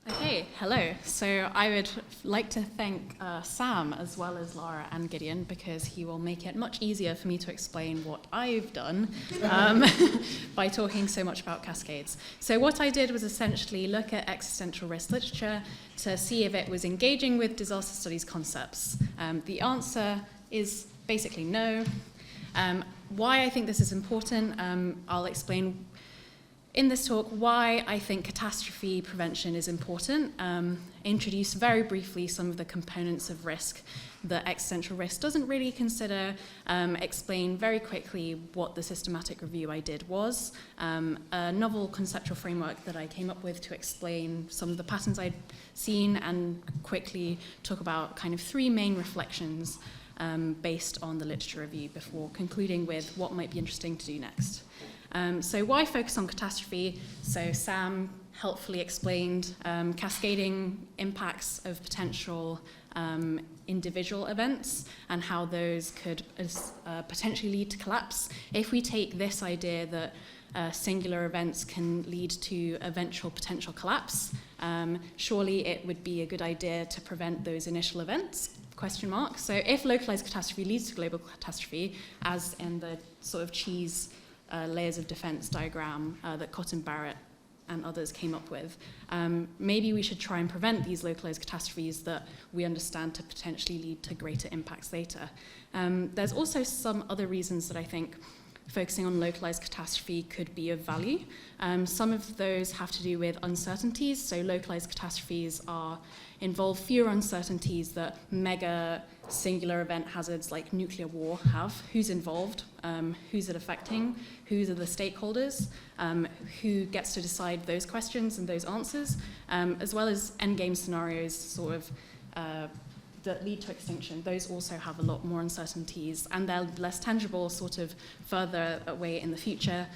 Okay, hello. So I would like to thank Sam as well as Lara and Gideon, because he will make it much easier for me to explain what I've done by talking so much about cascades. So what I did was essentially look at existential risk literature to see if it was engaging with disaster studies concepts. The answer is basically no. Why I think this is important, I'll explain in this talk why I think catastrophe prevention is important, introduce very briefly some of the components of risk that existential risk doesn't really consider, explain very quickly what the systematic review I did was, a novel conceptual framework that I came up with to explain some of the patterns I'd seen, and quickly talk about kind of three main reflections based on the literature review before concluding with what might be interesting to do next. So why focus on catastrophe? So Sam helpfully explained cascading impacts of potential individual events and how those could potentially lead to collapse. If we take this idea that singular events can lead to eventual potential collapse, surely it would be a good idea to prevent those initial events? Question mark. So if localized catastrophe leads to global catastrophe, as in the sort of cheese layers of defense diagram that Cotton Barrett and others came up with, maybe we should try and prevent these localized catastrophes that we understand to potentially lead to greater impacts later. There's also some other reasons that I think focusing on localized catastrophe could be of value. Some of those have to do with uncertainties. So localized catastrophes involve fewer uncertainties that mega singular event hazards like nuclear war have. Who's involved? Who's it affecting? Who are the stakeholders? Who gets to decide those questions and those answers? As well as endgame scenarios sort of that lead to extinction. Those also have a lot more uncertainties, and they're less tangible, sort of further away in the future,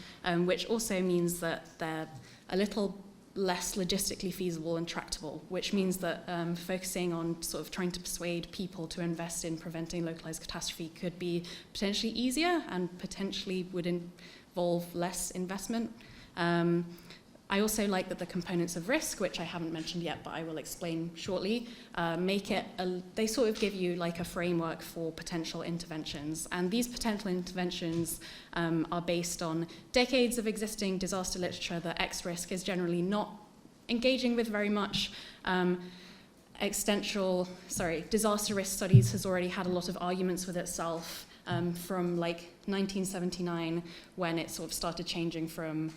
which also means that they're a little less logistically feasible and tractable, which means that focusing on sort of trying to persuade people to invest in preventing localized catastrophe could be potentially easier and potentially would involve less investment. I also like that the components of risk, which I haven't mentioned yet, but I will explain shortly, they sort of give you like a framework for potential interventions. And these potential interventions are based on decades of existing disaster literature that X-risk is generally not engaging with very much. Disaster risk studies has already had a lot of arguments with itself from like 1979, when it sort of started changing from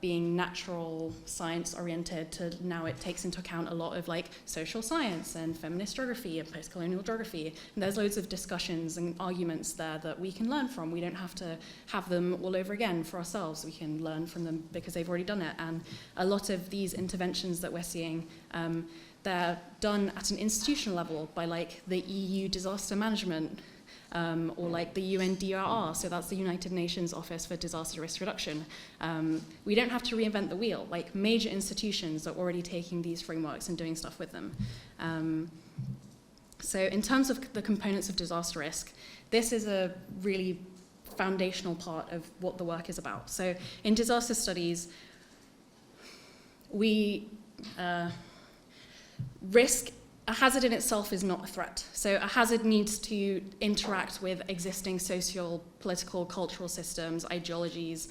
being natural science oriented to now it takes into account a lot of like social science and feminist geography and post-colonial geography. And there's loads of discussions and arguments there that we can learn from. We don't have to have them all over again for ourselves. We can learn from them because they've already done it. And a lot of these interventions that we're seeing, they're done at an institutional level by like the EU disaster management, or like the UNDRR, so that's the United Nations Office for Disaster Risk Reduction. We don't have to reinvent the wheel. Like major institutions are already taking these frameworks and doing stuff with them. So in terms of the components of disaster risk, this is a really foundational part of what the work is about. So in disaster studies, a hazard in itself is not a threat. So a hazard needs to interact with existing social, political, cultural systems, ideologies,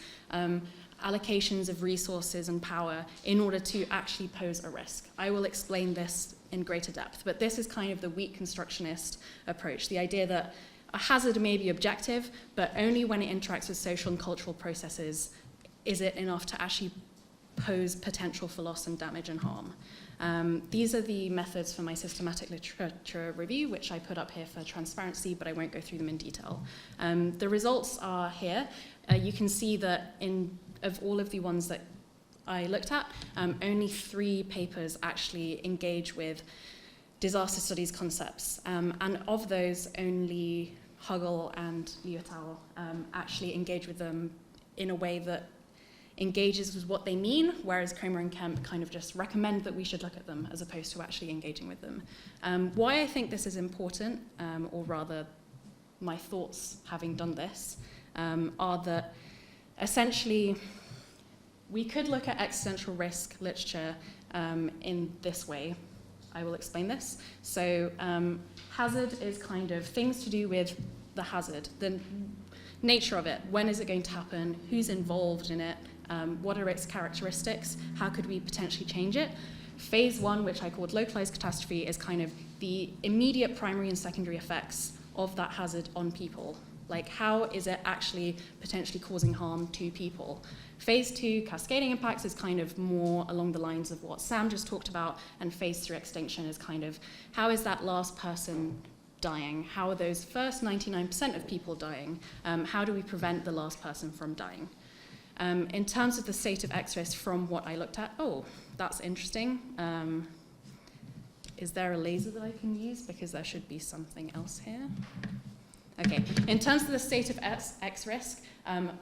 allocations of resources and power in order to actually pose a risk. I will explain this in greater depth, but this is kind of the weak constructionist approach, the idea that a hazard may be objective, but only when it interacts with social and cultural processes is it enough to actually pose potential for loss and damage and harm. These are the methods for my systematic literature review, which I put up here for transparency, but I won't go through them in detail. The results are here. You can see that of all of the ones that I looked at, only 3 papers actually engage with disaster studies concepts. And of those, only Huggle and Liu et al. Actually engage with them in a way that engages with what they mean, whereas Kramer and Kemp kind of just recommend that we should look at them as opposed to actually engaging with them. Why I think this is important, or rather my thoughts having done this, are that essentially we could look at existential risk literature in this way. I will explain this. So hazard is kind of things to do with the hazard, the nature of it. When is it going to happen? Who's involved in it? What are its characteristics? How could we potentially change it? Phase 1, which I called localized catastrophe, is kind of the immediate primary and secondary effects of that hazard on people. Like, how is it actually potentially causing harm to people? Phase 2, cascading impacts, is kind of more along the lines of what Sam just talked about, and phase 3, extinction, is kind of how is that last person dying? How are those first 99% of people dying? How do we prevent the last person from dying? In terms of the state of X-risk from what I looked at, oh, that's interesting. Is there a laser that I can use? Because there should be something else here. Okay, in terms of the state of X-risk,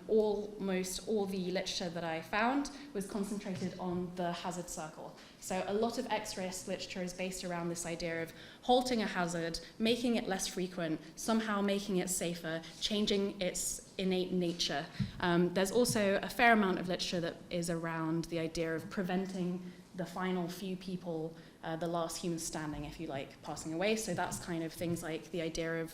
almost all the literature that I found was concentrated on the hazard circle. So a lot of X-risk literature is based around this idea of halting a hazard, making it less frequent, somehow making it safer, changing its innate nature. There's also a fair amount of literature that is around the idea of preventing the final few people, the last human standing, if you like, passing away. So that's kind of things like the idea of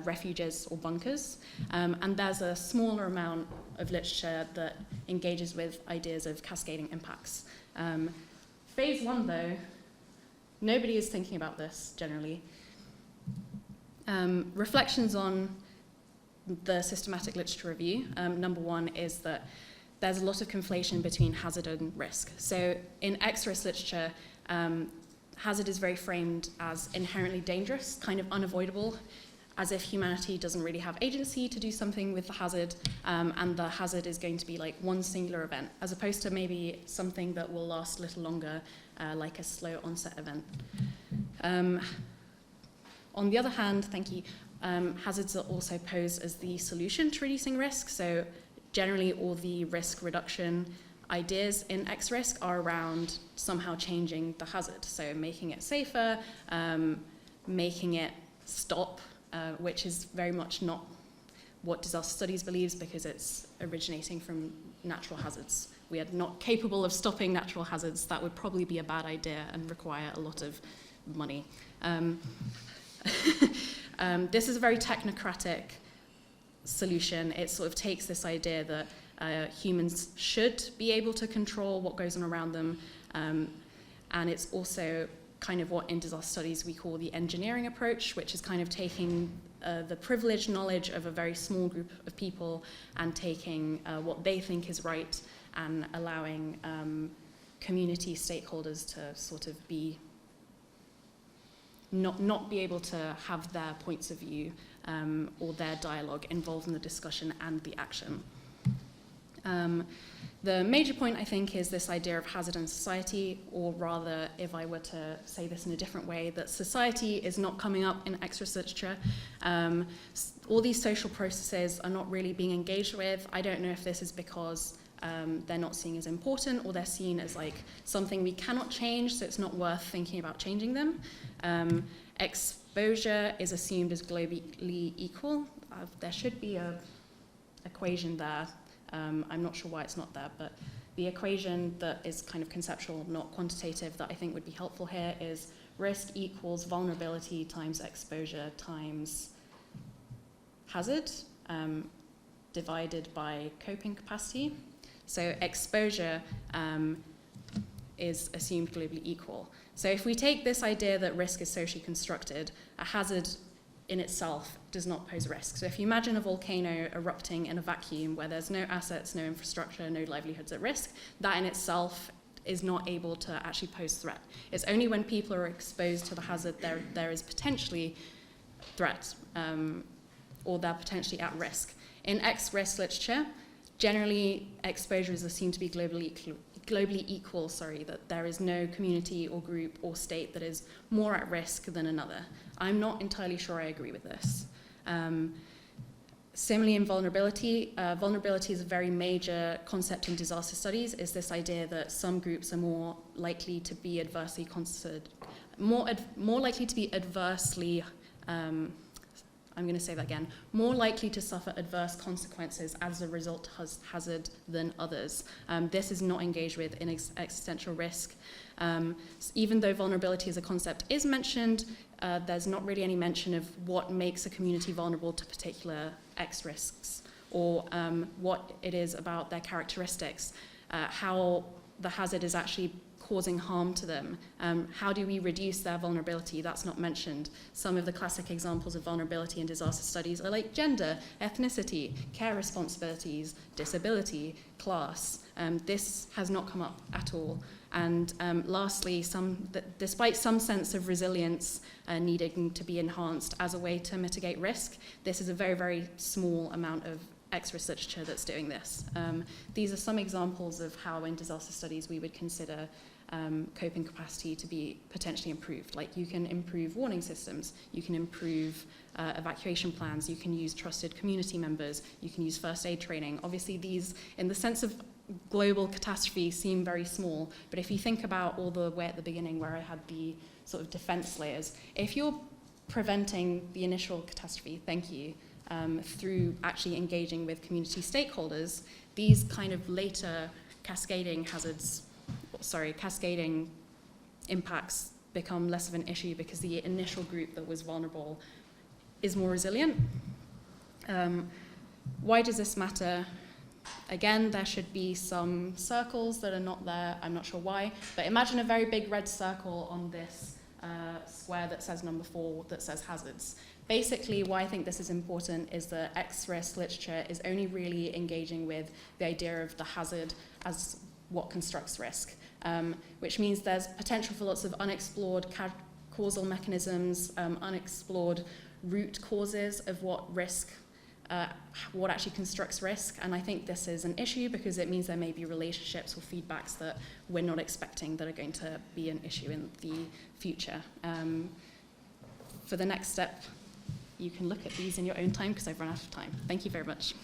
refuges or bunkers. And there's a smaller amount of literature that engages with ideas of cascading impacts. Phase 1, though, nobody is thinking about this generally. Reflections on the systematic literature review. Number 1 is that there's a lot of conflation between hazard and risk. So in X-risk literature, hazard is very framed as inherently dangerous, kind of unavoidable, as if humanity doesn't really have agency to do something with the hazard, and the hazard is going to be like one singular event, as opposed to maybe something that will last a little longer, like a slow onset event. On the other hand, thank you, hazards are also posed as the solution to reducing risk. So generally all the risk reduction ideas in X-risk are around somehow changing the hazard. So making it safer, making it stop, which is very much not what disaster studies believes, because it's originating from natural hazards. We are not capable of stopping natural hazards. That would probably be a bad idea and require a lot of money. This is a very technocratic solution. It sort of takes this idea that humans should be able to control what goes on around them, and it's also kind of what in disaster studies we call the engineering approach, which is kind of taking the privileged knowledge of a very small group of people and taking what they think is right and allowing community stakeholders to sort of be not be able to have their points of view or their dialogue involved in the discussion and the action. The major point, I think, is this idea of hazard and society, or rather, if I were to say this in a different way, that society is not coming up in X-risk literature. All these social processes are not really being engaged with. I don't know if this is because they're not seen as important, or they're seen as like something we cannot change, so it's not worth thinking about changing them. Exposure is assumed as globally equal. There should be an equation there. I'm not sure why it's not there, but the equation that is kind of conceptual, not quantitative, that I think would be helpful here is risk equals vulnerability times exposure times hazard divided by coping capacity. So exposure is assumed globally equal. So if we take this idea that risk is socially constructed, a hazard in itself does not pose risk. So if you imagine a volcano erupting in a vacuum where there's no assets, no infrastructure, no livelihoods at risk, that in itself is not able to actually pose threat. It's only when people are exposed to the hazard there is potentially threat, or they're potentially at risk. In X-risk literature, generally exposure is assumed to be globally equal, that there is no community or group or state that is more at risk than another. I'm not entirely sure I agree with this. Similarly, in vulnerability, vulnerability is a very major concept in disaster studies, is this idea that some groups are more likely to be adversely considered, more likely to be adversely I'm going to say that again, more likely to suffer adverse consequences as a result of hazard than others. This is not engaged with in existential risk. Even though vulnerability as a concept is mentioned, there's not really any mention of what makes a community vulnerable to particular X risks, or what it is about their characteristics, how the hazard is actually causing harm to them. How do we reduce their vulnerability? That's not mentioned. Some of the classic examples of vulnerability in disaster studies are like gender, ethnicity, care responsibilities, disability, class. This has not come up at all. And lastly, despite some sense of resilience needing to be enhanced as a way to mitigate risk, this is a very, very small amount of X-risk literature that's doing this. These are some examples of how in disaster studies we would consider coping capacity to be potentially improved. Like, you can improve warning systems, you can improve evacuation plans, you can use trusted community members, you can use first aid training. Obviously these, in the sense of global catastrophe, seem very small, but if you think about all the way at the beginning where I had the sort of defense layers, if you're preventing the initial catastrophe, through actually engaging with community stakeholders, these kind of later cascading impacts become less of an issue because the initial group that was vulnerable is more resilient. Why does this matter? Again, there should be some circles that are not there. I'm not sure why, but imagine a very big red circle on this square that says number 4 that says hazards. Basically, why I think this is important is that X-risk literature is only really engaging with the idea of the hazard as what constructs risk, which means there's potential for lots of unexplored causal mechanisms, unexplored root causes of what actually constructs risk. And I think this is an issue because it means there may be relationships or feedbacks that we're not expecting that are going to be an issue in the future. For the next step, you can look at these in your own time because I've run out of time. Thank you very much.